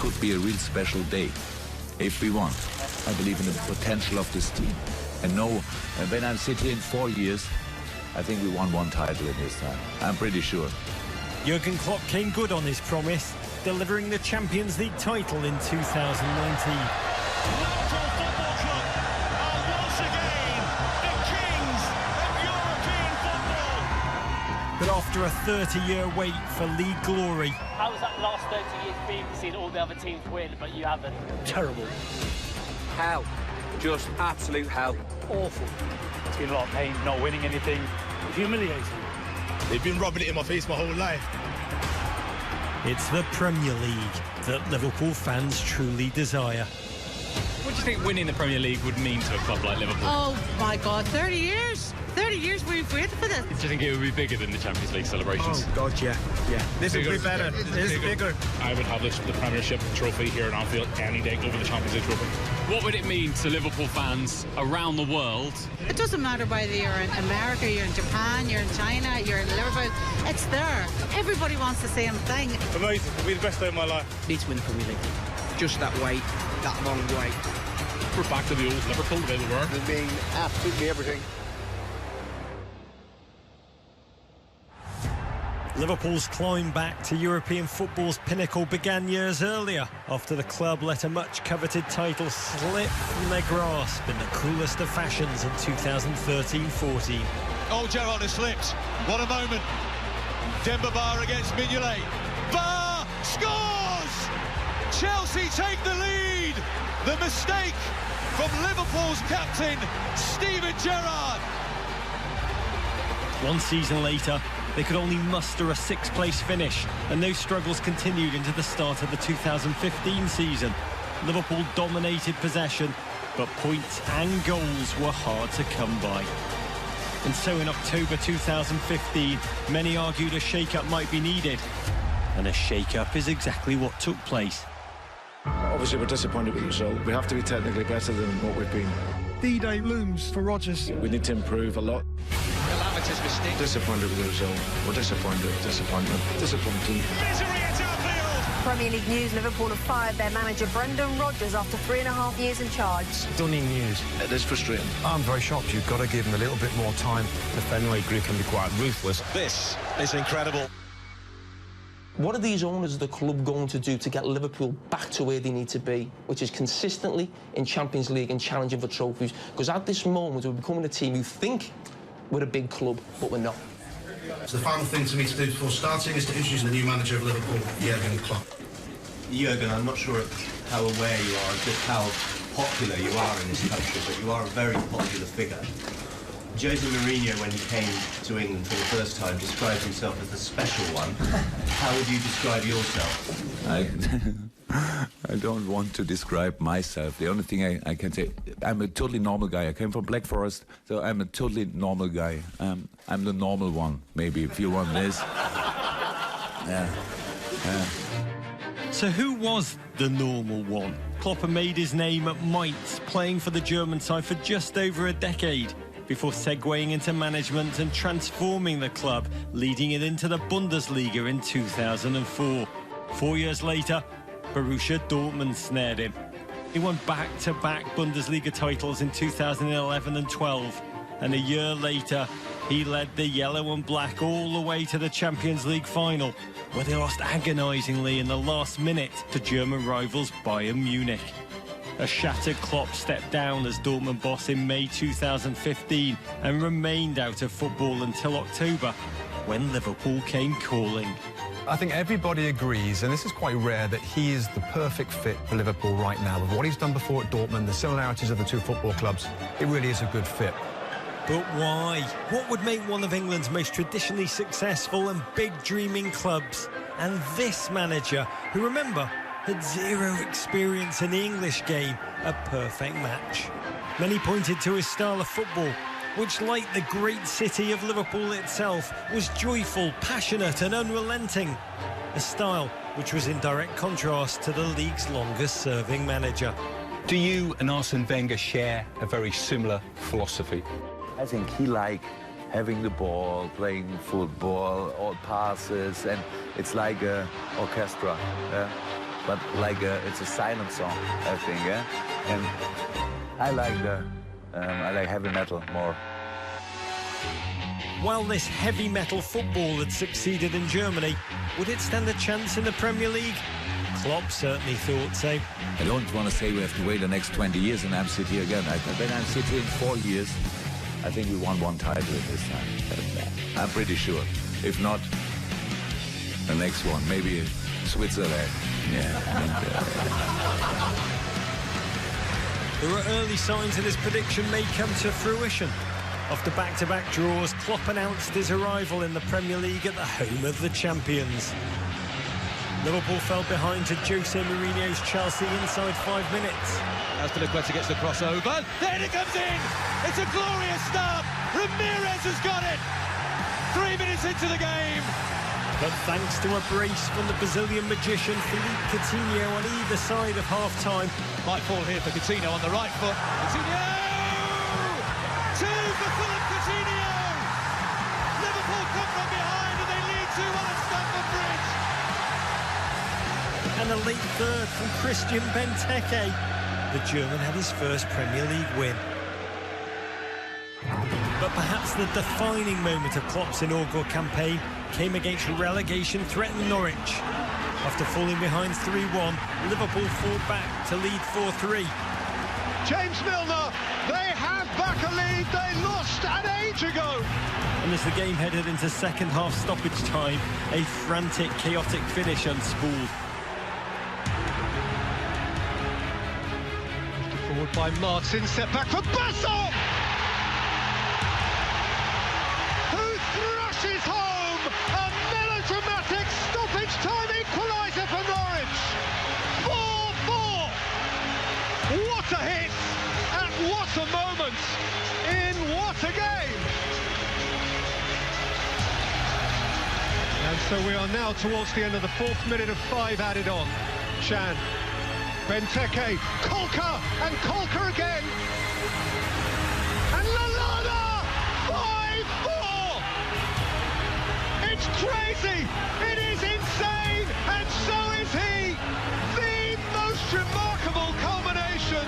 could be a real special day if we won. I believe in the potential of this team. And no, when I sit here in 4 years, I think we won one title in this time. I'm pretty sure. Jurgen Klopp came good on his promise, delivering the Champions League title in 2019. Liverpool Football Club are once again the kings of European football. But after a 30-year wait for league glory... How was that last 30 years been seeing all the other teams win, but you haven't? Terrible. Hell. Just absolute hell. Awful. It's been a lot of pain not winning anything. Humiliating. They've been rubbing it in my face my whole life. It's the Premier League that Liverpool fans truly desire. What do you think winning the Premier League would mean to a club like Liverpool? Oh my God, 30 years? 30 years we've waited for this. Do you think it would be bigger than the Champions League celebrations? Oh God, yeah. This will be better. This is bigger. I would have the Premiership trophy here in Anfield any day over the Champions League trophy. What would it mean to Liverpool fans around the world? It doesn't matter whether you're in America, you're in Japan, you're in China, you're in Liverpool. It's there. Everybody wants the same thing. Amazing. It'll be the best day of my life. Need to win the Premier League. Just that wait, that long wait. We're back to the old Liverpool, the way we were. They're being absolutely everything. Liverpool's climb back to European football's pinnacle began years earlier, after the club let a much-coveted title slip from their grasp in the cruelest of fashions in 2013-14. Oh, Gerrard has slipped. What a moment. Demba Ba against Mignolet. Ba scores! Chelsea take the lead. The mistake from Liverpool's captain, Steven Gerrard. One season later, they could only muster a sixth-place finish, and those struggles continued into the start of the 2015 season. Liverpool dominated possession, but points and goals were hard to come by. And so in October 2015, many argued a shake-up might be needed. And a shake-up is exactly what took place. Obviously, we're disappointed with the result. We have to be technically better than what we've been. D-Day looms for Rodgers. We need to improve a lot. Calamitous mistake. Disappointed with the result. We're disappointed. Disappointing. Misery at Anfield. Premier League news, Liverpool have fired their manager Brendan Rodgers after 3.5 years in charge. Stunning news. It is frustrating. I'm very shocked. You've got to give him a little bit more time. The Fenway Group can be quite ruthless. This is incredible. What are these owners of the club going to do to get Liverpool back to where they need to be, which is consistently in Champions League and challenging for trophies? Because at this moment, we're becoming a team who think we're a big club, but we're not. So the final thing to me to do before starting is to introduce the new manager of Liverpool, Jurgen Klopp. Jurgen, I'm not sure how aware you are of just how popular you are in this country, but you are a very popular figure. Jose Mourinho, when he came to England for the first time, described himself as the special one. How would you describe yourself? I don't want to describe myself. The only thing I can say, I'm a totally normal guy. I came from Black Forest, so I'm a totally normal guy. I'm the normal one, maybe, if you want this. Yeah. So who was the normal one? Klopp had made his name at Mainz, playing for the German side for just over a decade, before segueing into management and transforming the club, leading it into the Bundesliga in 2004. 4 years later, Borussia Dortmund snared him. He won back-to-back Bundesliga titles in 2011 and 12, and a year later, he led the yellow and black all the way to the Champions League final, where they lost agonisingly in the last minute to German rivals Bayern Munich. A shattered Klopp stepped down as Dortmund boss in May 2015 and remained out of football until October, when Liverpool came calling. I think everybody agrees, and this is quite rare, that he is the perfect fit for Liverpool right now. With what he's done before at Dortmund, the similarities of the two football clubs, it really is a good fit. But why? What would make one of England's most traditionally successful and big dreaming clubs, and this manager, who, remember, had zero experience in the English game, a perfect match? Many pointed to his style of football, which, like the great city of Liverpool itself, was joyful, passionate and unrelenting. A style which was in direct contrast to the league's longest-serving manager. Do you and Arsene Wenger share a very similar philosophy? I think he likes having the ball, playing football, all passes, and it's like an orchestra. but like it's a silent song, I think, yeah. And I like heavy metal more. While this heavy metal football had succeeded in Germany, would it stand a chance in the Premier League? Klopp certainly thought so. I don't want to say we have to wait the next 20 years and I'm City again. When I'm City in 4 years, I think we won one title this time. I'm pretty sure. If not, the next one, maybe Switzerland. Yeah. There are early signs that his prediction may come to fruition. After back-to-back draws, Klopp announced his arrival in the Premier League at the home of the champions. Liverpool fell behind to Jose Mourinho's Chelsea inside 5 minutes. Azpilicueta gets the crossover. Then it comes in. It's a glorious start. Ramirez has got it. 3 minutes into the game. But thanks to a brace from the Brazilian magician Philippe Coutinho on either side of half-time. Might fall here for Coutinho on the right foot. Coutinho! 2 for Philippe Coutinho! Liverpool come from behind and they lead 2-1 at Stamford Bridge. And a late third from Christian Benteke. The German had his first Premier League win. But perhaps the defining moment of Klopp's inaugural campaign came against relegation-threatened Norwich. After falling behind 3-1, Liverpool fought back to lead 4-3. James Milner, they have back a lead they lost an age ago. And as the game headed into second-half stoppage time, a frantic, chaotic finish unspooled. Forward by Martin, set back for Bassel! Who thrashes home a melodramatic stoppage-time equaliser for Norwich. 4-4! What a hit! And what a moment! In what a game! And so we are now towards the end of the 4th minute of 5 added on. Chan. Benteke, Kolka, and Kolka again. And Lallana! 5-4! It's crazy! It is insane! And so is he! The most remarkable culmination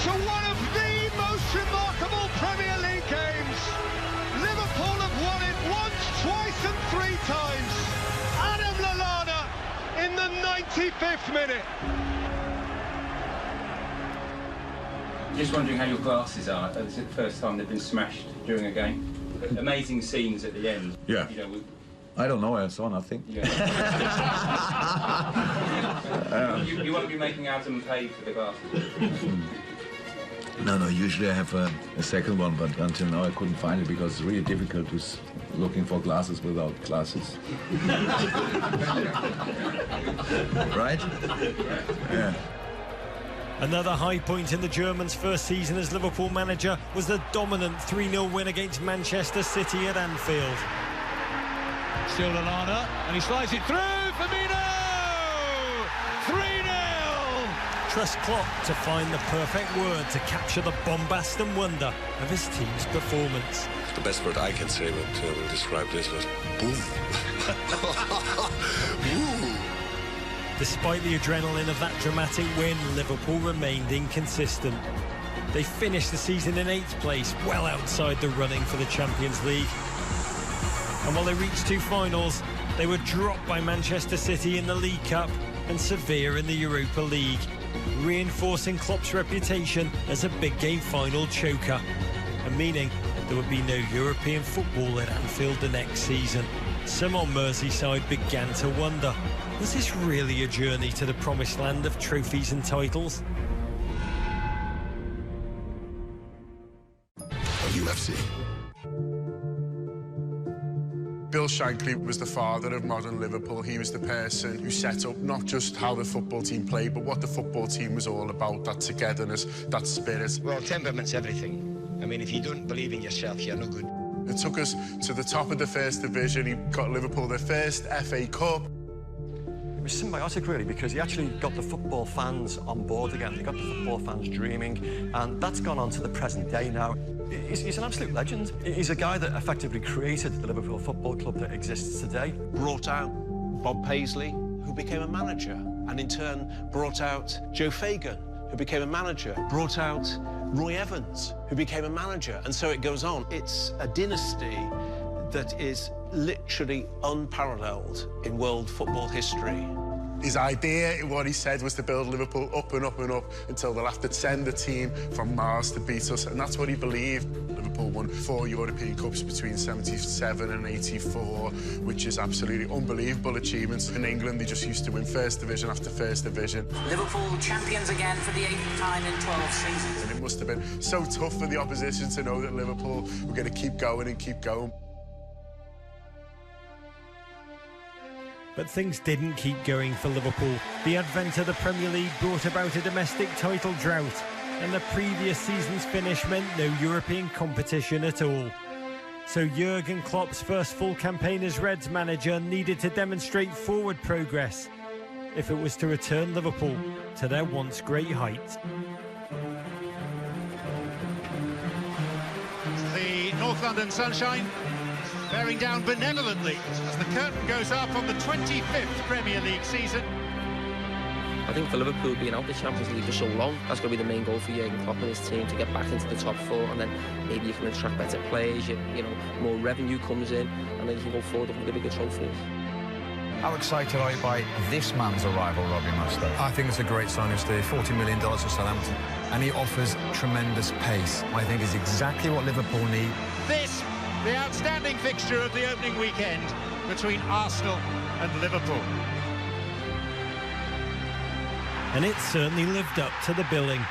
to one of the most remarkable Premier League games. Liverpool have won it once, twice and 3 times. Adam Lallana in the 95th minute. Just wondering how your glasses are. It's the first time they've been smashed during a game. Amazing scenes at the end. Yeah. You know, I don't know, I saw nothing. Yeah. You won't be making Adam pay for the glasses. No, usually I have a second one, but until now I couldn't find it because it's really difficult to looking for glasses without glasses. Right? Yeah. Another high point in the Germans' first season as Liverpool manager was the dominant 3-0 win against Manchester City at Anfield. Still Lallana, and he slides it through, Firmino! 3-0! Trust Klopp to find the perfect word to capture the bombast and wonder of his team's performance. The best word I can say will describe this was boom. Despite the adrenaline of that dramatic win, Liverpool remained inconsistent. They finished the season in 8th place, well outside the running for the Champions League. And while they reached 2 finals, they were dropped by Manchester City in the League Cup and Sevilla in the Europa League, reinforcing Klopp's reputation as a big game final choker, and meaning there would be no European football at Anfield the next season. Some on Merseyside began to wonder, was this really a journey to the promised land of trophies and titles? UFC. Bill Shankly was the father of modern Liverpool. He was the person who set up not just how the football team played, but what the football team was all about, that togetherness, that spirit. Well, temperament's everything. I mean, if you don't believe in yourself, you're no good. It took us to the top of the first division. He got Liverpool their first FA Cup. It was symbiotic, really, because he actually got the football fans on board again. He got the football fans dreaming, and that's gone on to the present day now. He's an absolute legend. He's a guy that effectively created the Liverpool Football Club that exists today. Brought out Bob Paisley, who became a manager. and in turn brought out Joe Fagan, who became a manager, brought out Roy Evans, who became a manager, and so it goes on. It's a dynasty that is literally unparalleled in world football history. His idea, what he said, was to build Liverpool up and up and up until they'll have to send a team from Mars to beat us, and that's what he believed. Liverpool won 4 European Cups between 77 and 84, which is absolutely unbelievable achievements. In England, they just used to win First Division after First Division. Liverpool champions again for the 8th time in 12 seasons. And it must have been so tough for the opposition to know that Liverpool were going to keep going and keep going. But things didn't keep going for Liverpool. The advent of the Premier League brought about a domestic title drought, and the previous season's finish meant no European competition at all. So Jurgen Klopp's first full campaign as Reds manager needed to demonstrate forward progress if it was to return Liverpool to their once great heights. The North London sunshine bearing down benevolently as the curtain goes up on the 25th Premier League season. I think for Liverpool being out the Champions League for so long, that's going to be the main goal for Jurgen Klopp and his team, to get back into the top 4, and then maybe you can attract better players, you know, more revenue comes in, and then you can go forward with a bigger trophy. How excited are you by this man's arrival, Robbie Mustoe? I think it's a great signing, Steve. $40 million to Southampton, and he offers tremendous pace. I think is exactly what Liverpool need. This, the outstanding fixture of the opening weekend between Arsenal and Liverpool. And it certainly lived up to the billing.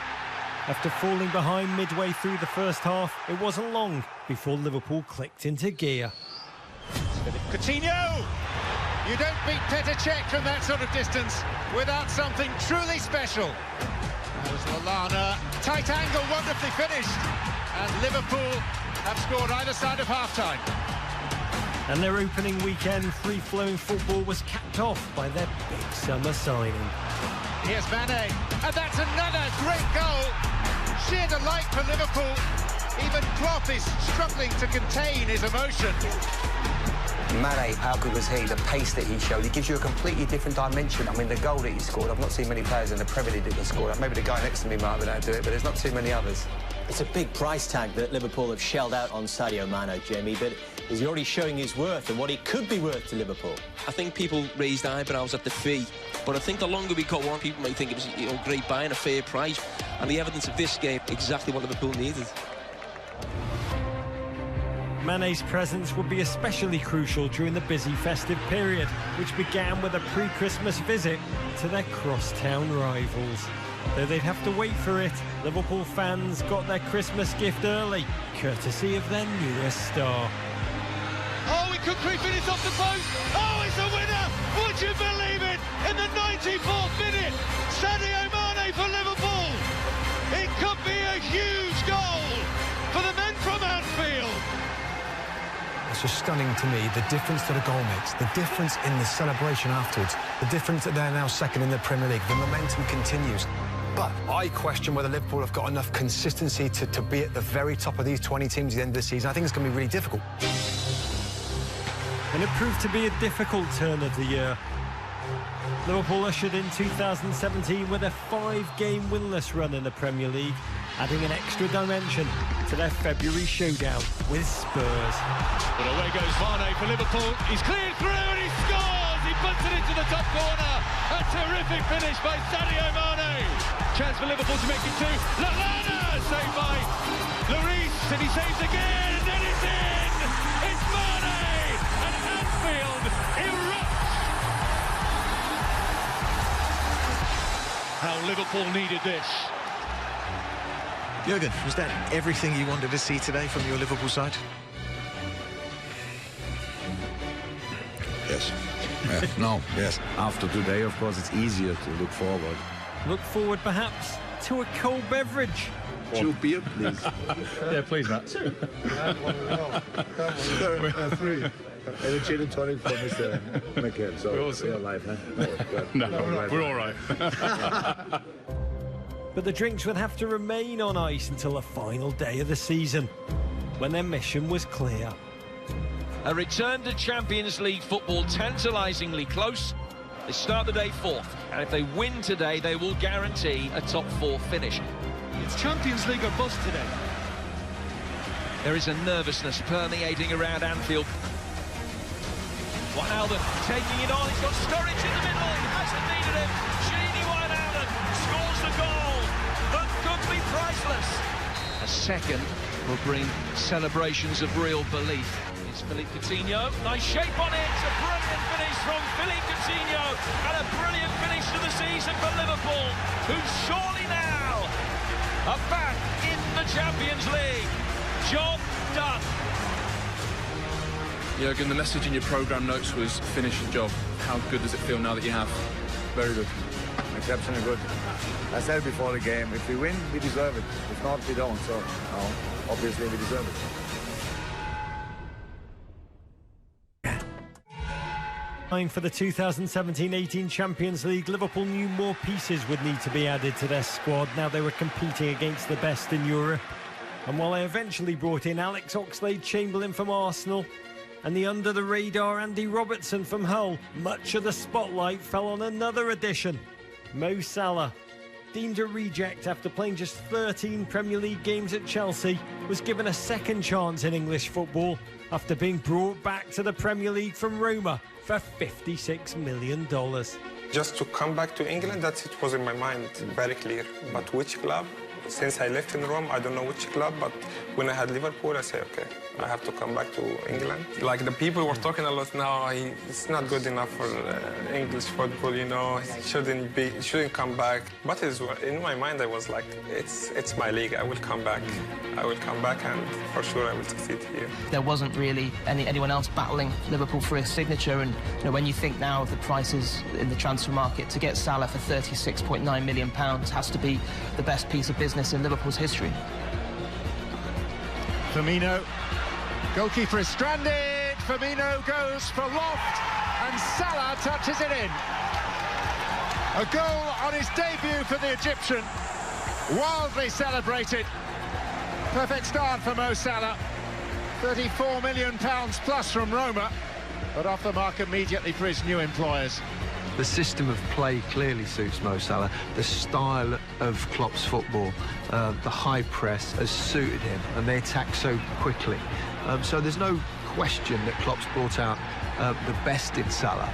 After falling behind midway through the first half, it wasn't long before Liverpool clicked into gear. Coutinho! You don't beat Petr Cech from that sort of distance without something truly special. There's Lallana, tight angle, wonderfully finished, and Liverpool have scored either side of half-time. And their opening weekend free-flowing football was capped off by their big summer signing. Here's Mane, and that's another great goal. Sheer delight for Liverpool. Even Klopp is struggling to contain his emotion. Mane, how good was he? The pace that he showed, it gives you a completely different dimension. I mean, the goal that he scored, I've not seen many players in the Premier League that can score that. Maybe the guy next to me might be able to do it, but there's not too many others. It's a big price tag that Liverpool have shelled out on Sadio Mane, Jamie, but is he already showing his worth and what he could be worth to Liverpool? I think people raised eyebrows at the fee, but I think the longer we go on, people may think it was great buying, a fair price, and the evidence of this game, exactly what Liverpool needed. Mane's presence would be especially crucial during the busy festive period, which began with a pre-Christmas visit to their crosstown rivals. Though they'd have to wait for it, Liverpool fans got their Christmas gift early, courtesy of their newest star. Oh, it could creep in, it's off the post. Oh, it's a winner! Would you believe it? In the 94th minute, Sadio Mane for Liverpool. It could be a huge goal for the men from Anfield. It's just stunning to me, the difference that a goal makes, the difference in the celebration afterwards, the difference that they're now second in the Premier League. The momentum continues. But I question whether Liverpool have got enough consistency to be at the very top of these 20 teams at the end of the season. I think it's going to be really difficult. And it proved to be a difficult turn of the year. Liverpool ushered in 2017 with a 5-game winless run in the Premier League, adding an extra dimension to their February showdown with Spurs. But away goes Mane for Liverpool. He's cleared through and he scores! He puts it into the top corner. A terrific finish by Sadio Mane. Chance for Liverpool to make it 2. Lallana saved by Lloris, and he saves again, and then it's in! It's Mane! And Anfield erupts! How Liverpool needed this. Jurgen, was that everything you wanted to see today from your Liverpool side? Yes. Yes. After today, of course, it's easier to look forward. Look forward, perhaps, to a cold beverage. 2 beer, please. Yeah, please, Matt. 3. And a gin and tonic for Mr. McKenna. So we're alive, huh? No, we're all right. But the drinks would have to remain on ice until the final day of the season, when their mission was clear. A return to Champions League football tantalisingly close, They start the day fourth, and if they win today, they will guarantee a top four finish. It's Champions League or bust today. There is a nervousness permeating around Anfield. Wijnaldum taking it on, he's got Sturridge in the middle, he hasn't needed him. Gini Wijnaldum scores the goal that could be priceless. A second will bring celebrations of real belief. It's Philippe Coutinho, nice shape on it, a brilliant finish from Philippe Coutinho, and a brilliant finish to the season for Liverpool, who surely now are back in the Champions League. Job done. Jurgen, the message in your programme notes was finish the job. How good does it feel now that you have? Very good. Exceptionally good. I said before the game, if we win, we deserve it. If not, we don't. So, obviously, we deserve it. For the 2017-18 Champions League, Liverpool knew more pieces would need to be added to their squad now they were competing against the best in Europe. And while they eventually brought in Alex Oxlade-Chamberlain from Arsenal and the under-the-radar Andy Robertson from Hull, much of the spotlight fell on another addition, Mo Salah. Deemed a reject after playing just 13 Premier League games at Chelsea, was given a second chance in English football after being brought back to the Premier League from Roma for $56 million. Just to come back to England, it was in my mind very clear. But which club? Since I left in Rome, I don't know which club, but when I had Liverpool, I said, okay, I have to come back to England. Like the people were talking a lot now, it's not good enough for English football, you know, he shouldn't come back. But in my mind, I was like, it's my league, I will come back. I will come back and for sure I will succeed here. There wasn't really anyone else battling Liverpool for his signature, and when you think now of the prices in the transfer market, to get Salah for £36.9 million has to be the best piece of business in Liverpool's history. Firmino, goalkeeper is stranded, Firmino goes for Loft and Salah touches it in. A goal on his debut for the Egyptian, wildly celebrated. Perfect start for Mo Salah, £34 million plus from Roma, but off the mark immediately for his new employers. The system of play clearly suits Mo Salah. The style of Klopp's football, the high press has suited him, and they attack so quickly. So there's no question that Klopp's brought out the best in Salah.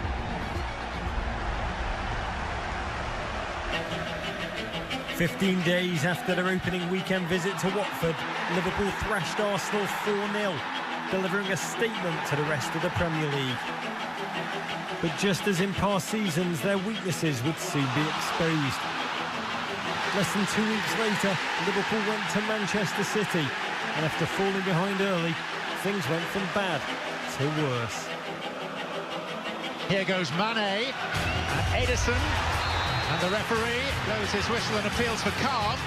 "15 days after their opening weekend visit to Watford, Liverpool thrashed Arsenal 4-0, delivering a statement to the rest of the Premier League. But just as in past seasons, their weaknesses would soon be exposed. Less than 2 weeks later, Liverpool went to Manchester City, and after falling behind early, things went from bad to worse. Here goes Mane and Edison, and the referee blows his whistle and appeals for calm.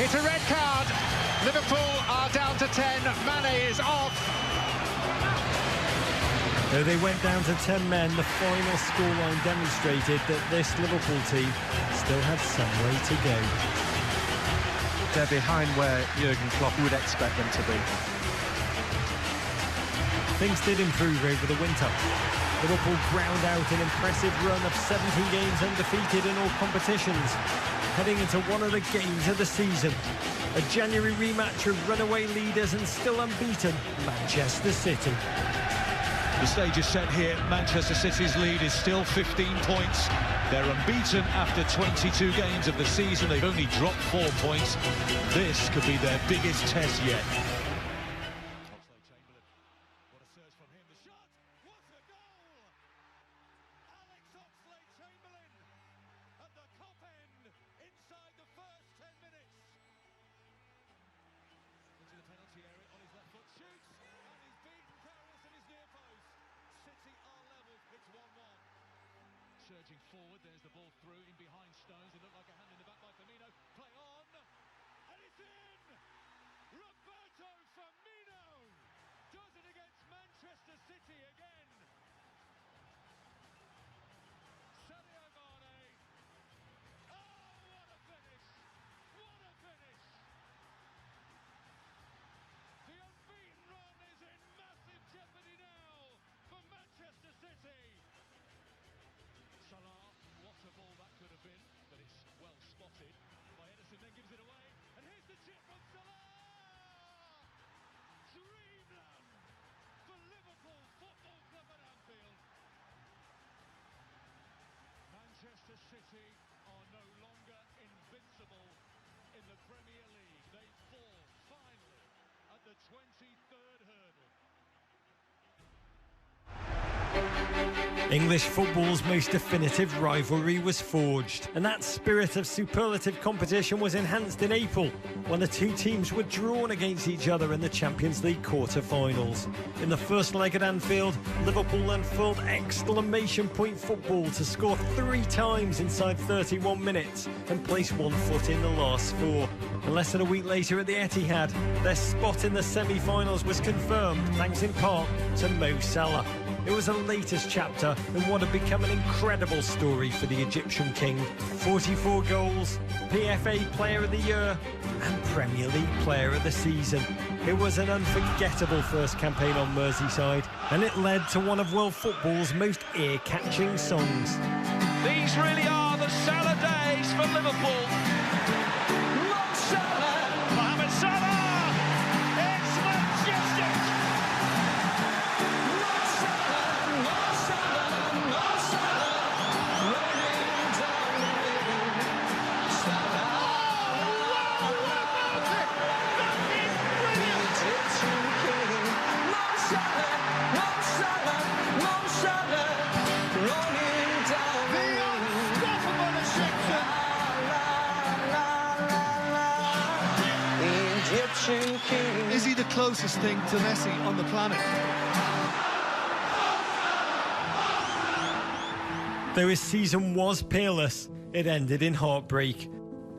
It's a red card. Liverpool are down to 10. Mane is off. Though they went down to 10 men, the final scoreline demonstrated that this Liverpool team still had some way to go. They're behind where Jurgen Klopp would expect them to be. Things did improve over the winter. Liverpool ground out an impressive run of 17 games undefeated in all competitions, heading into one of the games of the season. A January rematch of runaway leaders and still unbeaten Manchester City. The stage is set here. Manchester City's lead is still 15 points. They're unbeaten after 22 games of the season. They've only dropped 4 points. This could be their biggest test yet. Surging forward, there's the ball through in behind Stones. It looked like a hand in the back by Firmino. Play on, and it's in! Roberto Firmino does it against Manchester City again. Sadio Mane. Oh, what a finish! What a finish! The unbeaten run is in massive jeopardy now for Manchester City. City are no longer invincible in the Premier League. They fall finally at the 23rd hurdle. English football's most definitive rivalry was forged, and that spirit of superlative competition was enhanced in April when the two teams were drawn against each other in the Champions League quarter-finals. In the first leg at Anfield, Liverpool unfurled exclamation point football to score 3 times inside 31 minutes and place one foot in the last 4. And less than a week later at the Etihad, their spot in the semi-finals was confirmed thanks in part to Mo Salah. It was the latest chapter in what had become an incredible story for the Egyptian king. 44 goals, PFA Player of the Year and Premier League Player of the Season. It was an unforgettable first campaign on Merseyside, and it led to one of world football's most ear-catching songs. These really are the Salah days for Liverpool. Mo Salah! Mohamed Salah! It's majestic! Mo Salah! Mo Salah! Mo Salah! Running down the lane. Salah! Oh, wow! What about it? That is brilliant! Egyptian king. Mo Salah! Mo Salah! Mo Salah! Running down the lane. The unstoppable Egyptian! Egyptian king. Is he the closest thing to Messi on the planet? Though his season was peerless, it ended in heartbreak.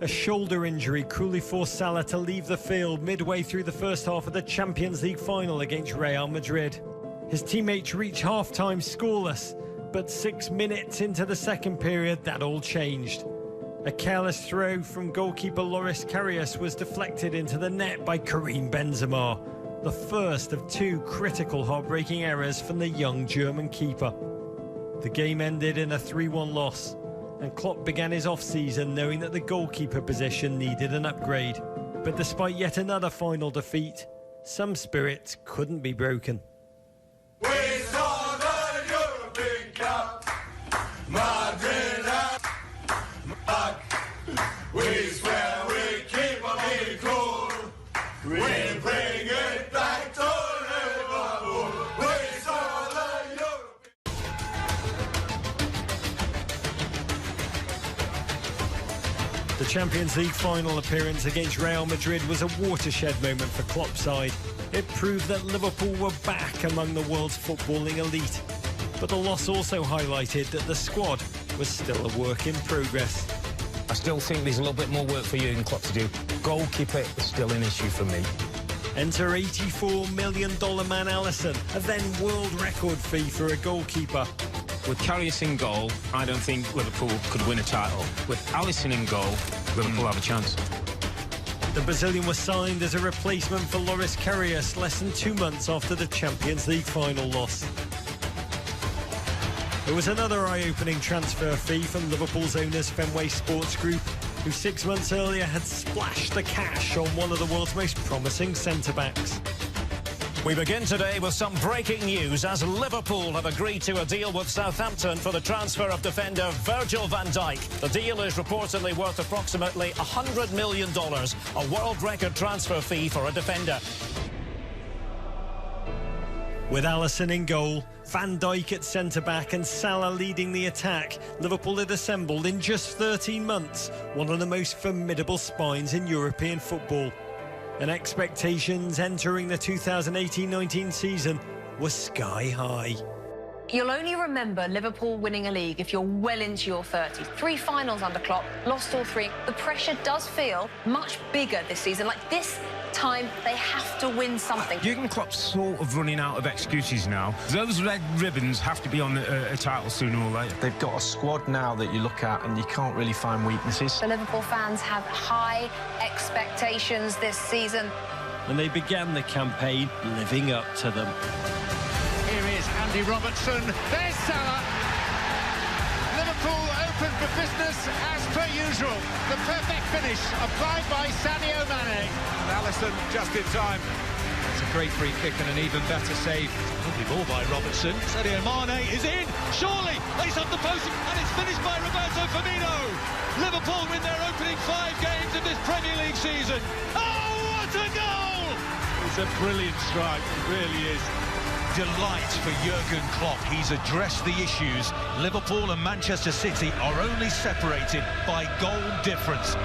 A shoulder injury cruelly forced Salah to leave the field midway through the first half of the Champions League final against Real Madrid. His teammates reached half-time scoreless, but 6 minutes into the second period, that all changed. A careless throw from goalkeeper Loris Karius was deflected into the net by Karim Benzema, the first of 2 critical heartbreaking errors from the young German keeper. The game ended in a 3-1 loss, and Klopp began his off-season knowing that the goalkeeper position needed an upgrade. But despite yet another final defeat, some spirits couldn't be broken. We saw the European Cup, Madrid and back. We swear we keep on being cool. We bring it back to Liverpool. We saw the European. The Champions League final appearance against Real Madrid was a watershed moment for Klopp's side. It proved that Liverpool were back among the world's footballing elite. But the loss also highlighted that the squad was still a work in progress. I still think there's a little bit more work for Jurgen Klopp to do. Goalkeeper is still an issue for me. Enter $84 million man Alisson, a then world record fee for a goalkeeper. With Karius in goal, I don't think Liverpool could win a title. With Alisson in goal, Liverpool have a chance. The Brazilian was signed as a replacement for Loris Karius less than 2 months after the Champions League final loss. There was another eye-opening transfer fee from Liverpool's owners Fenway Sports Group, who 6 months earlier had splashed the cash on one of the world's most promising centre-backs. We begin today with some breaking news as Liverpool have agreed to a deal with Southampton for the transfer of defender Virgil van Dijk. The deal is reportedly worth approximately $100 million, a world record transfer fee for a defender. With Alisson in goal, Van Dijk at centre-back and Salah leading the attack, Liverpool had assembled in just 13 months one of the most formidable spines in European football. And expectations entering the 2018-19 season were sky high. You'll only remember Liverpool winning a league if you're well into your 30s. 3 finals under Klopp, lost all 3. The pressure does feel much bigger this season. Like this time, they have to win something. Jurgen Klopp's sort of running out of excuses now. Those red ribbons have to be on a title sooner or later. They've got a squad now that you look at and you can't really find weaknesses. The Liverpool fans have high expectations this season. And they began the campaign living up to them. Here is Andy Robertson. There's Salah. Liverpool open for business as per usual. The perfect finish applied by Sadio Mane. And Alisson just in time. It's a great free kick and an even better save. Lovely ball by Robertson. Sadio Mane is in. Surely. Lays up the post and it's finished by Roberto Firmino. Liverpool win their opening 5 games of this Premier League season. Oh, what a goal! It's a brilliant strike, it really is. Delight for Jurgen Klopp. He's addressed the issues. Liverpool and Manchester City are only separated by goal difference.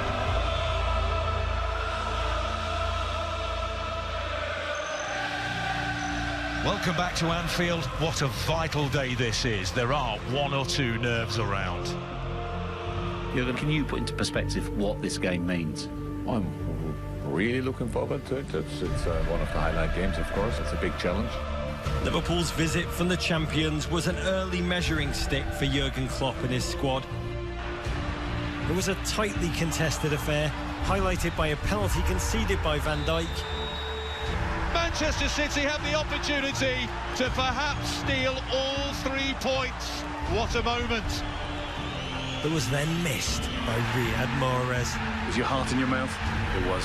Welcome back to Anfield. What a vital day this is. There are 1 or 2 nerves around. Jurgen, can you put into perspective what this game means? I'm really looking forward to it. It's one of the highlight games, of course. It's a big challenge. Liverpool's visit from the champions was an early measuring stick for Jurgen Klopp and his squad. It was a tightly contested affair, highlighted by a penalty conceded by Van Dijk. Manchester City have the opportunity to perhaps steal all 3 points. What a moment. That was then missed by Riyad Mahrez. Was your heart in your mouth? It was.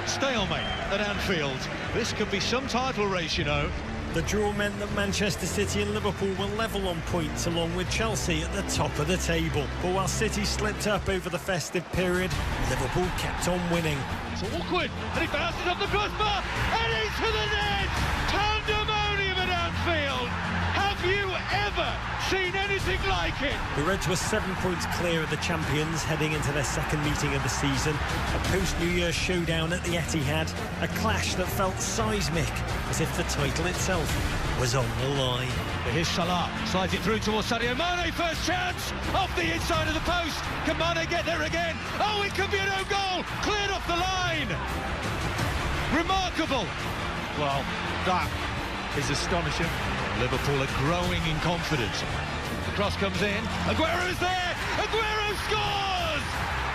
Stalemate at Anfield. This could be some title race, you know. The draw meant that Manchester City and Liverpool were level on points along with Chelsea at the top of the table. But while City slipped up over the festive period, Liverpool kept on winning. It's awkward, and he bounces off the crossbar, and into the net! Pandemonium at Anfield! Have you ever seen anything like it? The Reds were 7 points clear of the champions heading into their second meeting of the season. A post-New Year showdown at the Etihad, a clash that felt seismic, as if the title itself was on the line. Here's Salah, slides it through towards Sadio Mane, first chance, off the inside of the post. Can Mane get there again? Oh, it could be an own goal, cleared off the line. Remarkable. Well, that is astonishing. Liverpool are growing in confidence. The cross comes in, Aguero's there, Aguero scores!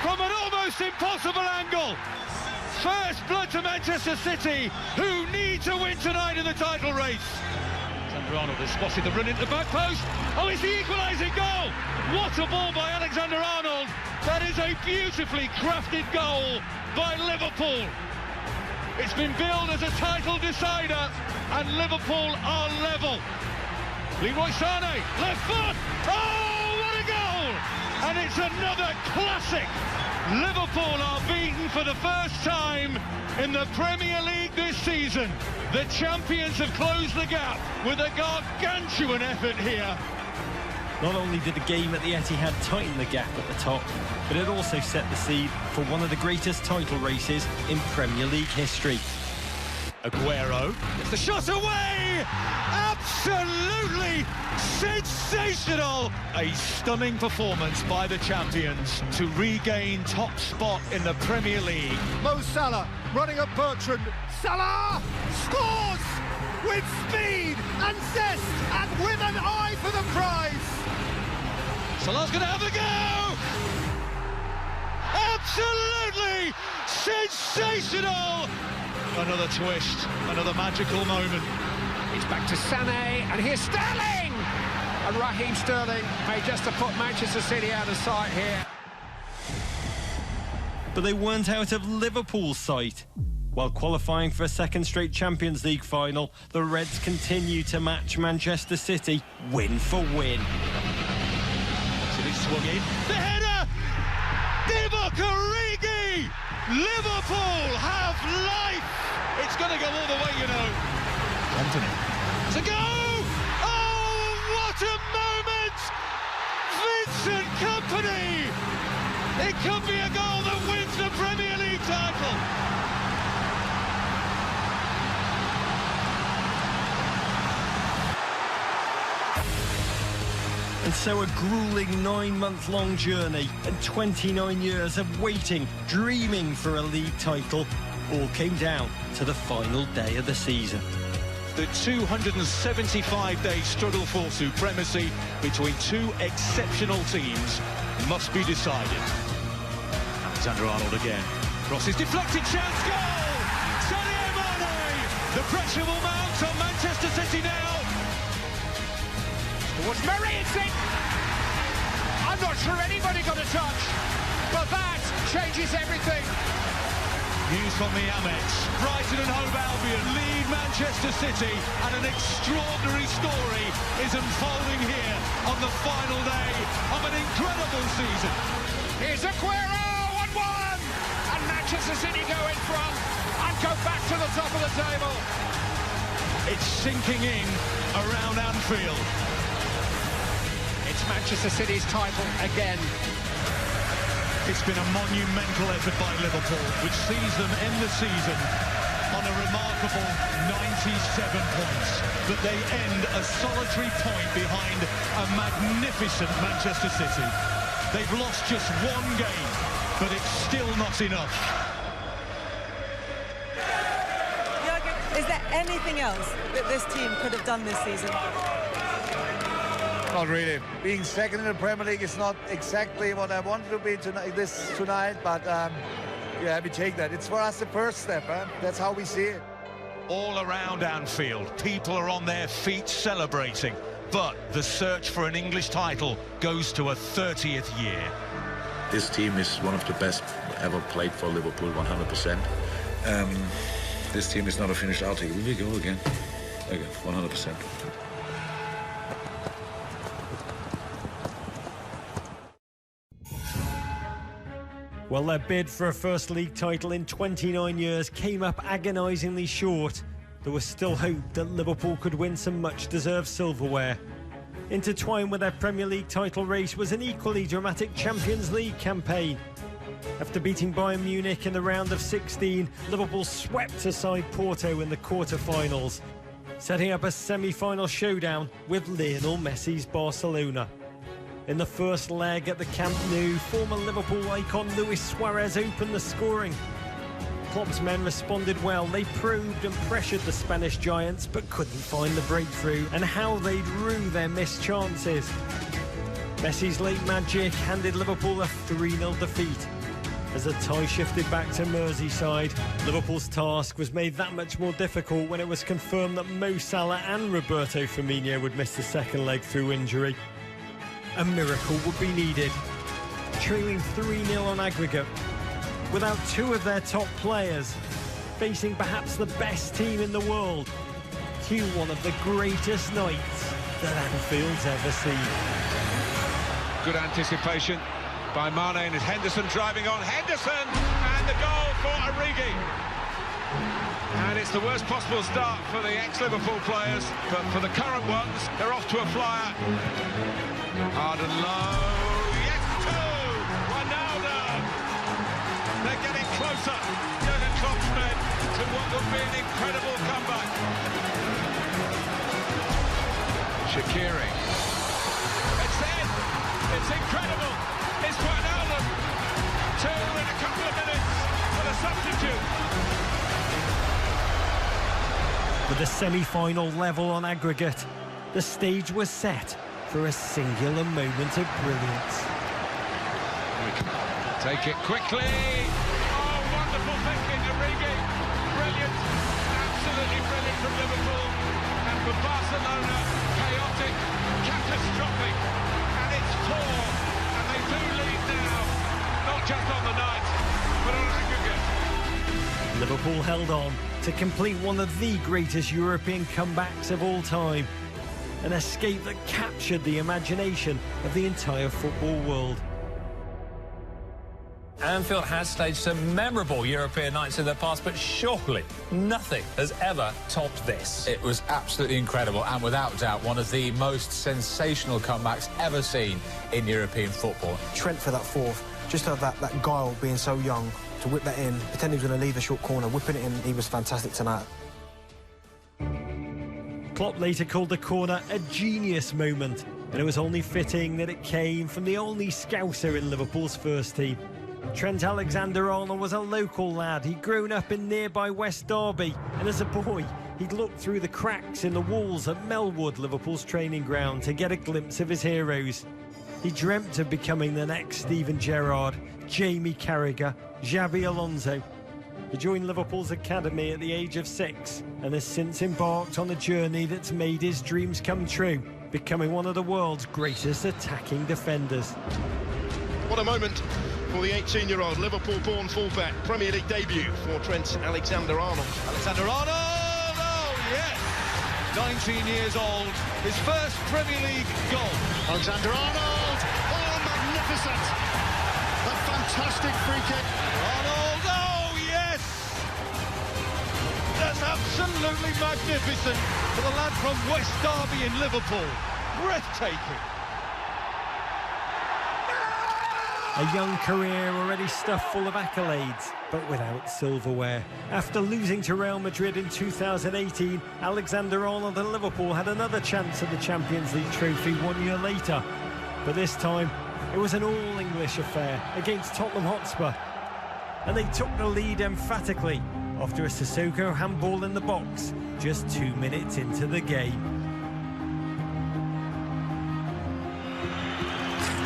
From an almost impossible angle. First blood to Manchester City, who need to win tonight in the title race. Alexander-Arnold has spotted the run into the back post. Oh, it's the equalising goal! What a ball by Alexander-Arnold. That is a beautifully crafted goal by Liverpool. It's been billed as a title decider, and Liverpool are level. Leroy Sané, left foot. Oh, what a goal! And it's another classic. Liverpool are beaten for the first time in the Premier League this season. The champions have closed the gap with a gargantuan effort here. Not only did the game at the Etihad tighten the gap at the top, but it also set the seed for one of the greatest title races in Premier League history. Aguero gets the shot away! Absolutely sensational! A stunning performance by the champions to regain top spot in the Premier League. Mo Salah running at Bertrand. Salah scores with speed and zest and with an eye for the prize. Salah's going to have a go! Absolutely sensational! Another twist, another magical moment. It's back to Sané, and here's Sterling! And Raheem Sterling may just have put Manchester City out of sight here. But they weren't out of Liverpool's sight. While qualifying for a second straight Champions League final, the Reds continue to match Manchester City win for win. City swung in. The header! Divock Origi! Liverpool have life! It's going to go all the way, you know. Anthony. To go! Oh, what a moment! Vincent Kompany! It could be a goal that wins the Premier League title. And so a grueling 9-month-long journey and 29 years of waiting, dreaming for a league title, all came down to the final day of the season. The 275-day struggle for supremacy between two exceptional teams must be decided. Alexander-Arnold again. Cross is deflected, chance, goal! Sadio Mane! The pressure will mount on Manchester City now. Towards Murray, it's in! I'm not sure anybody got a touch, but that changes everything. News from the Amex. Brighton and Hove Albion lead Manchester City, and an extraordinary story is unfolding here on the final day of an incredible Here's Aguero, 1-1! And Manchester City go in front and go back to the top of the table. It's sinking in around Anfield. It's Manchester City's title again. It's been a monumental effort by Liverpool, which sees them end the season on a remarkable 97 points. But they end a solitary point behind a magnificent Manchester City. They've lost just one game, but it's still not enough. Jurgen, is there anything else that this team could have done this season? Not really. Being second in the Premier League is not exactly what I wanted to be tonight, but yeah, we take that. It's for us the first step. That's how we see it. All around Anfield, people are on their feet celebrating, but the search for an English title goes to a 30th year. This team is one of the best ever played for Liverpool, 100%. This team is not a finished article. Will we go again? Again, 100%. Well, their bid for a first league title in 29 years came up agonisingly short. There was still hope that Liverpool could win some much-deserved silverware. Intertwined with their Premier League title race was an equally dramatic Champions League campaign. After beating Bayern Munich in the round of 16, Liverpool swept aside Porto in the quarter-finals, setting up a semi-final showdown with Lionel Messi's Barcelona. In the first leg at the Camp Nou, former Liverpool icon Luis Suarez opened the scoring. Klopp's men responded well. They probed and pressured the Spanish giants, but couldn't find the breakthrough, and how they'd rue their missed chances. Messi's late magic handed Liverpool a 3-0 defeat. As the tie shifted back to Merseyside, Liverpool's task was made that much more difficult when it was confirmed that Mo Salah and Roberto Firmino would miss the second leg through injury. A miracle would be needed. Trailing 3-0 on aggregate, without two of their top players, facing perhaps the best team in the world, cue one of the greatest nights that Anfield's ever seen. Good anticipation by Mane, and Henderson driving on. Henderson! And the goal for Origi. And it's the worst possible start for the ex-Liverpool players, but for the current ones, they're off to a flyer. Hard and low. Yes, two! Ronaldo! They're getting closer, Jurgen Klopp's men, to what will be an incredible comeback. Shaqiri. It's in! It's incredible! It's Ronaldo! Two in a couple of minutes for the substitute. With the semi-final level on aggregate, the stage was set for a singular moment of brilliance. Take it quickly. Oh, wonderful thinking, Origi. Brilliant, absolutely brilliant from Liverpool. And for Barcelona, chaotic, catastrophic. And it's 4, and they do lead now. Not just on the night, but on aggregate. Liverpool held on to complete one of the greatest European comebacks of all time. An escape that captured the imagination of the entire football world. Anfield has staged some memorable European nights in the past, but surely nothing has ever topped this. It was absolutely incredible, and without doubt one of the most sensational comebacks ever seen in European football. Trent for that fourth, just to have that guile being so young, to whip that in, pretending he was going to leave a short corner, whipping it in, he was fantastic tonight. Klopp later called the corner a genius moment, and it was only fitting that it came from the only Scouser in Liverpool's first team. Trent Alexander-Arnold was a local lad. He'd grown up in nearby West Derby, and as a boy, he'd looked through the cracks in the walls at Melwood, Liverpool's training ground, to get a glimpse of his heroes. He dreamt of becoming the next Steven Gerrard, Jamie Carragher, Xabi Alonso. He joined Liverpool's academy at the age of 6 and has since embarked on a journey that's made his dreams come true, becoming one of the world's greatest attacking defenders. What a moment for the 18-year-old Liverpool-born fullback. Premier League debut for Trent Alexander-Arnold. Alexander-Arnold! Oh, yes! 19 years old, his first Premier League goal. Alexander-Arnold! Oh, magnificent! The fantastic free kick. Arnold, oh yes! That's absolutely magnificent for the lad from West Derby in Liverpool. Breathtaking. A young career already stuffed full of accolades, but without silverware. After losing to Real Madrid in 2018, Alexander Arnold and Liverpool had another chance at the Champions League trophy 1 year later. But this time, it was an all-English affair against Tottenham Hotspur. And they took the lead emphatically after a Sissoko handball in the box just 2 minutes into the game.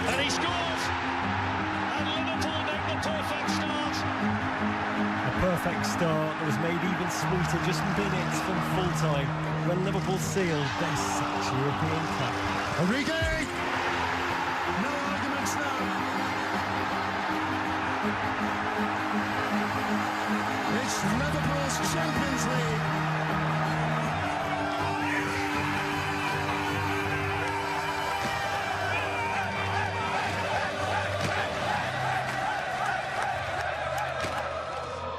And he scores! And Liverpool make the perfect start. A perfect start that was made even sweeter just minutes from full-time when Liverpool sealed their 6th European Cup. Origi! No arguments now. It's Liverpool's Champions League.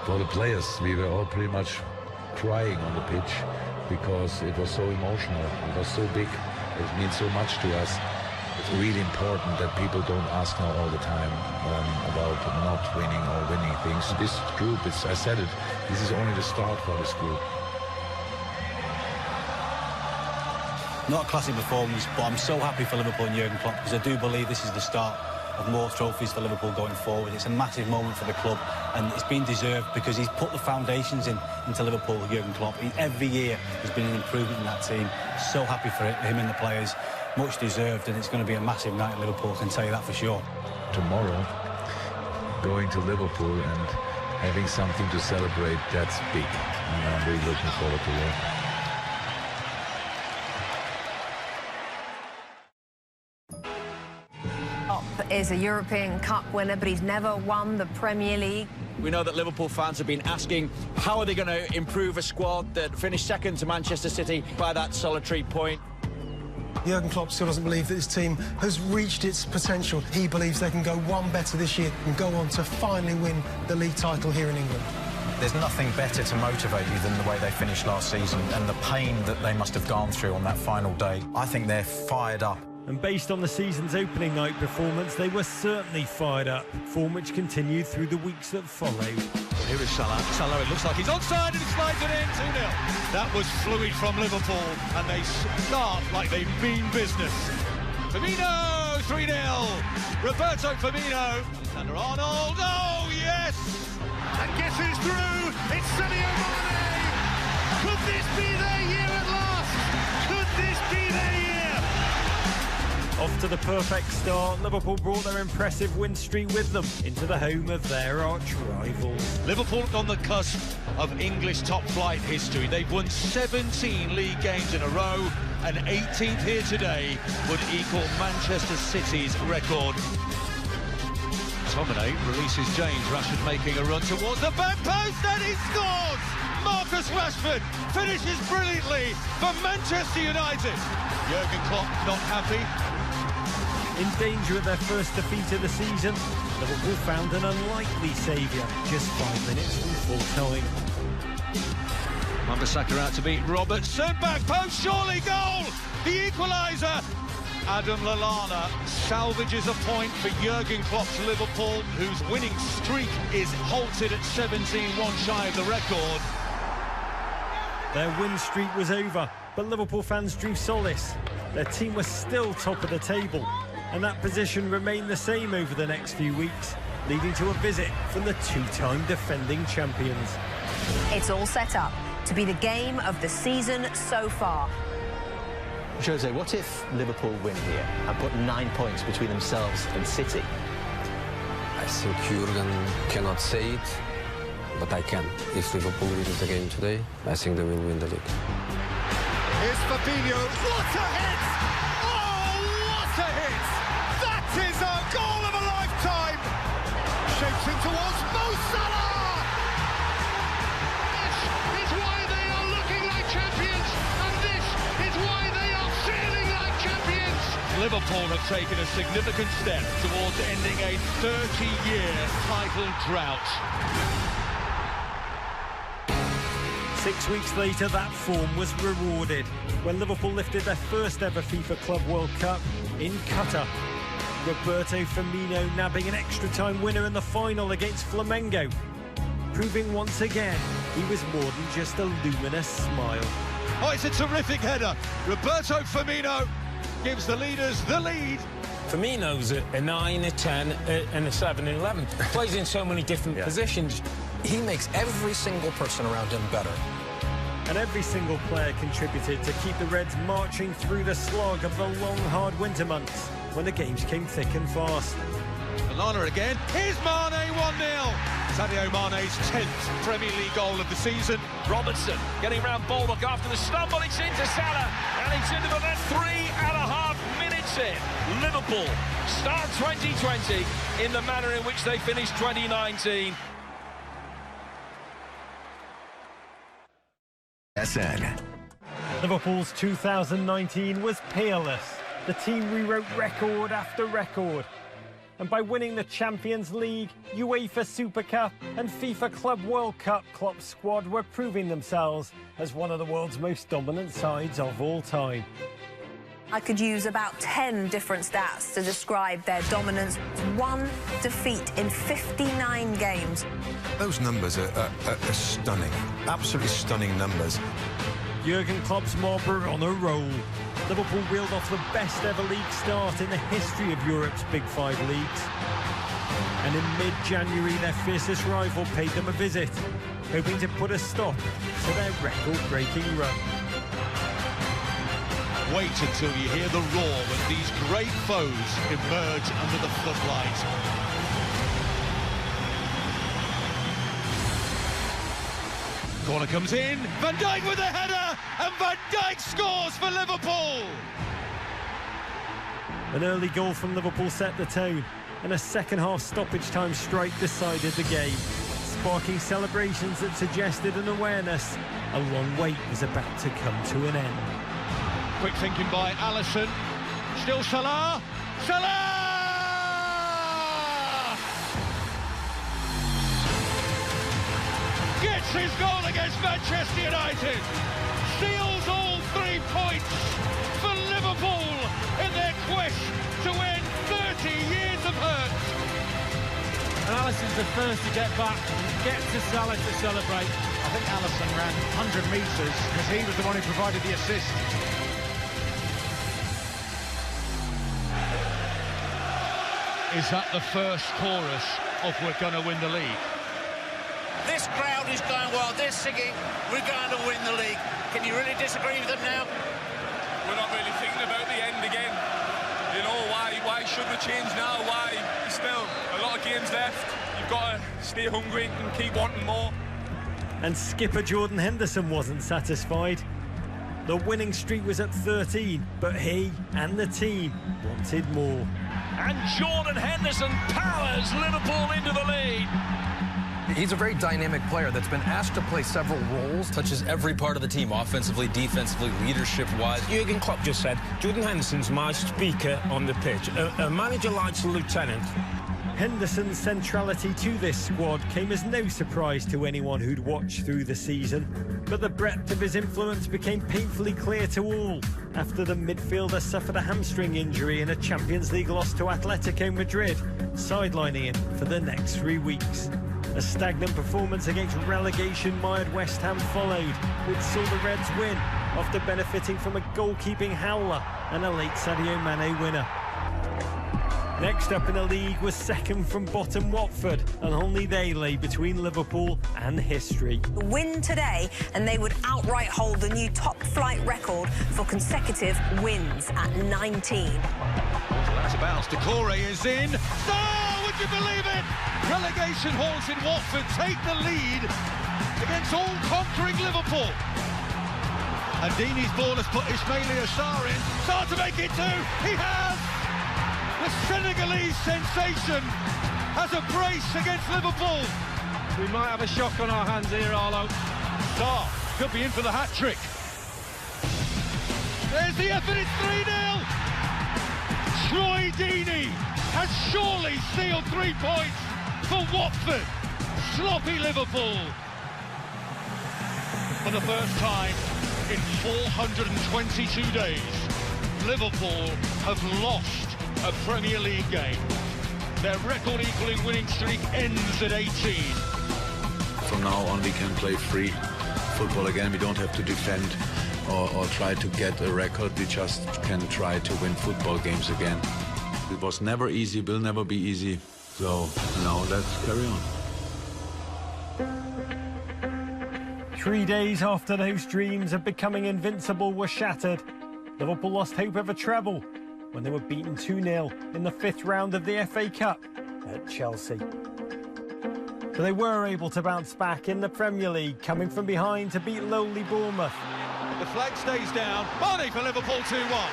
For the players, we were all pretty much crying on the pitch because it was so emotional. It was so big. It means so much to us. It's really important that people don't ask now all the time about not winning or winning things. This group, I said it, this is only the start for this group. Not a classic performance, but I'm so happy for Liverpool and Jurgen Klopp because I do believe this is the start of more trophies for Liverpool going forward. It's a massive moment for the club and it's been deserved because he's put the foundations into Liverpool, Jurgen Klopp. Every year there's been an improvement in that team. So happy for him and the players. Much deserved, and it's going to be a massive night at Liverpool, I can tell you that for sure. Tomorrow, going to Liverpool and having something to celebrate, that's big. And I'm really looking forward to that. Is a European Cup winner, but he's never won the Premier League. We know that Liverpool fans have been asking how are they going to improve a squad that finished second to Manchester City by that solitary point. Jurgen Klopp still doesn't believe that his team has reached its potential. He believes they can go one better this year and go on to finally win the league title here in England. There's nothing better to motivate you than the way they finished last season and the pain that they must have gone through on that final day. I think they're fired up. And based on the season's opening night performance, they were certainly fired up, form which continued through the weeks that followed. Well, here is Salah. Salah, it looks like he's onside and he slides it in 2-0. That was fluid from Liverpool, and they start like they mean business. Firmino, 3-0. Roberto Firmino. Alexander Arnold, oh yes! And guess who's through? It's Sadio Mane! Could this be their year at last? Could this be their year? Off to the perfect start, Liverpool brought their impressive win streak with them into the home of their arch-rivals. Liverpool on the cusp of English top-flight history. They've won 17 league games in a row, and 18th here today would equal Manchester City's record. McTominay releases James. Rashford making a run towards the back post, and he scores! Marcus Rashford finishes brilliantly for Manchester United. Jurgen Klopp not happy. In danger of their first defeat of the season, Liverpool found an unlikely saviour just 5 minutes from full-time. Wan-Bissaka out to beat Robertson, back post, surely goal! The equaliser! Adam Lallana salvages a point for Jurgen Klopp's Liverpool, whose winning streak is halted at 17, one shy of the record. Their win streak was over, but Liverpool fans drew solace. Their team was still top of the table, and that position remained the same over the next few weeks, leading to a visit from the two-time defending champions. It's all set up to be the game of the season so far. Jose, what if Liverpool win here and put 9 points between themselves and City? I think Jurgen cannot say it, but I can. If Liverpool wins the game today, I think they will win the league. Here's Fabinho. What a hit! Oh, what a hit! That is a goal of a lifetime! Shapes him towards Mo Salah! This is why they are looking like champions, and this is why they are feeling like champions. Liverpool Liverpool have taken a significant step towards ending a 30-year title drought. 6 weeks later, that form was rewarded when Liverpool lifted their first ever FIFA Club World Cup in Qatar. Roberto Firmino nabbing an extra-time winner in the final against Flamengo, proving once again he was more than just a luminous smile. Oh, it's a terrific header. Roberto Firmino gives the leaders the lead. Firmino's a 9, a 10, and a 7 and 11. Plays in so many different positions. He makes every single person around him better. And every single player contributed to keep the Reds marching through the slog of the long, hard winter months when the games came thick and fast. Lallana again. Here's Mane 1-0. Sadio Mane's 10th Premier League goal of the season. Robertson getting round Baldock after the stumble. It's into Salah, and it's into the net. 3.5 minutes in. Liverpool start 2020 in the manner in which they finished 2019. SN. Liverpool's 2019 was peerless. The team rewrote record after record. And by winning the Champions League, UEFA Super Cup and FIFA Club World Cup, Klopp's squad were proving themselves as one of the world's most dominant sides of all time. I could use about 10 different stats to describe their dominance. 1 defeat in 59 games. Those numbers are stunning, absolutely stunning numbers. Jurgen Klopp's mob are on a roll. Liverpool reeled off the best ever league start in the history of Europe's Big Five leagues. And in mid-January, their fiercest rival paid them a visit, hoping to put a stop to their record-breaking run. Wait until you hear the roar when these great foes emerge under the floodlight. Corner comes in, Van Dijk with a header, and Van Dijk scores for Liverpool! An early goal from Liverpool set the tone, and a second-half stoppage-time strike decided the game, sparking celebrations that suggested an awareness a long wait was about to come to an end. Quick thinking by Alisson. Still Salah. Salah! Gets his goal against Manchester United. Seals all 3 points for Liverpool in their quest to end 30 years of hurt. And Alisson's the first to get back and get to Salah to celebrate. I think Alisson ran 100 metres because he was the one who provided the assist. Is that the first chorus of "We're Gonna Win the League"? This crowd is going wild. They're singing, "We're going to win the league." Can you really disagree with them now? We're not really thinking about the end again. You know, why should we change now? Why? There's still a lot of games left. You've got to stay hungry and keep wanting more. And skipper Jordan Henderson wasn't satisfied. The winning streak was at 13, but he and the team wanted more. And Jordan Henderson powers Liverpool into the lead. He's a very dynamic player that's been asked to play several roles. Touches every part of the team, offensively, defensively, leadership-wise. Jurgen Klopp just said, Jordan Henderson's my speaker on the pitch. A manager likes a lieutenant. Henderson's centrality to this squad came as no surprise to anyone who'd watched through the season, but the breadth of his influence became painfully clear to all after the midfielder suffered a hamstring injury in a Champions League loss to Atletico Madrid, sidelining him for the next 3 weeks. A stagnant performance against relegation-mired West Ham followed, which saw the Reds win after benefiting from a goalkeeping howler and a late Sadio Mane winner. Next up in the league was second from bottom Watford, and only they lay between Liverpool and history. Win today, and they would outright hold the new top-flight record for consecutive wins at 19. That's a bounce. Decore is in. Oh, would you believe it? Relegation halls in Watford take the lead against all-conquering Liverpool. And Deeney's ball has put Ismaila Sarr in. Start to make it two. He has. The Senegalese sensation has a brace against Liverpool. We might have a shock on our hands here, Arlo. Sarr could be in for the hat-trick. There's the effort, it's 3-0. Troy Deeney has surely sealed 3 points for Watford. Sloppy Liverpool. For the first time in 422 days, Liverpool have lost a Premier League game. Their record-equaling winning streak ends at 18. From now on, we can play free football again. We don't have to defend or try to get a record. We just can try to win football games again. It was never easy, will never be easy. So now let's carry on. 3 days after those dreams of becoming invincible were shattered, Liverpool lost hope of a treble when they were beaten 2-0 in the 5th round of the FA Cup at Chelsea. But they were able to bounce back in the Premier League, coming from behind to beat lowly Bournemouth. The flag stays down. Barney for Liverpool 2-1.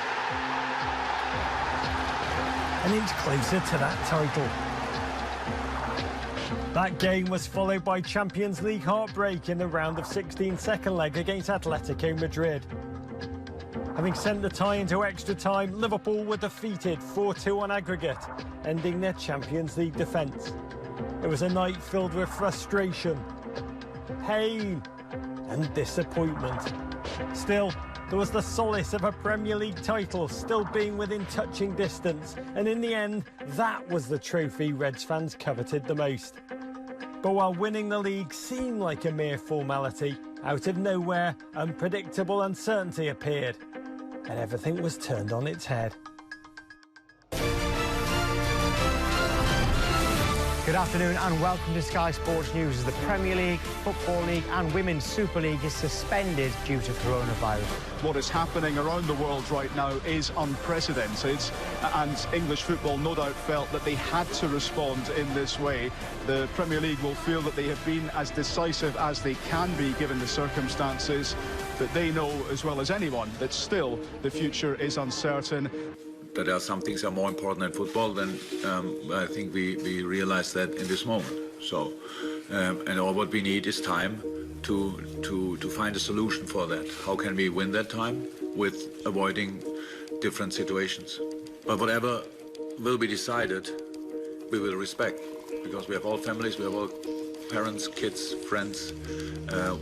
An inch closer to that title. That game was followed by Champions League heartbreak in the round of 16 second leg against Atletico Madrid. Having sent the tie into extra time, Liverpool were defeated 4-2 on aggregate, ending their Champions League defence. It was a night filled with frustration, pain and disappointment. Still, there was the solace of a Premier League title still being within touching distance, and in the end, that was the trophy Reds fans coveted the most. But while winning the league seemed like a mere formality, out of nowhere, unpredictable uncertainty appeared, and everything was turned on its head. Good afternoon and welcome to Sky Sports News. As the Premier League, Football League and Women's Super League is suspended due to coronavirus. What is happening around the world right now is unprecedented, and English football no doubt felt that they had to respond in this way. The Premier League will feel that they have been as decisive as they can be given the circumstances, but they know as well as anyone that still the future is uncertain. That there are some things that are more important than football, then I think we realize that in this moment. So, and all what we need is time to find a solution for that. How can we win that time with avoiding different situations? But whatever will be decided, we will respect, because we have all families, we have all parents, kids, friends,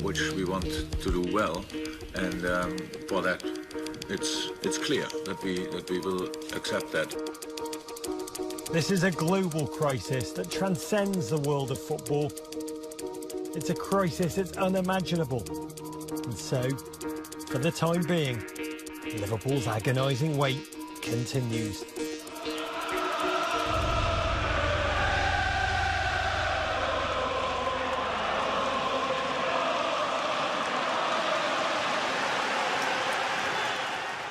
which we want to do well, and for that. It's clear that we will accept that. This is a global crisis that transcends the world of football. It's a crisis that's unimaginable. And so, for the time being, Liverpool's agonising wait continues.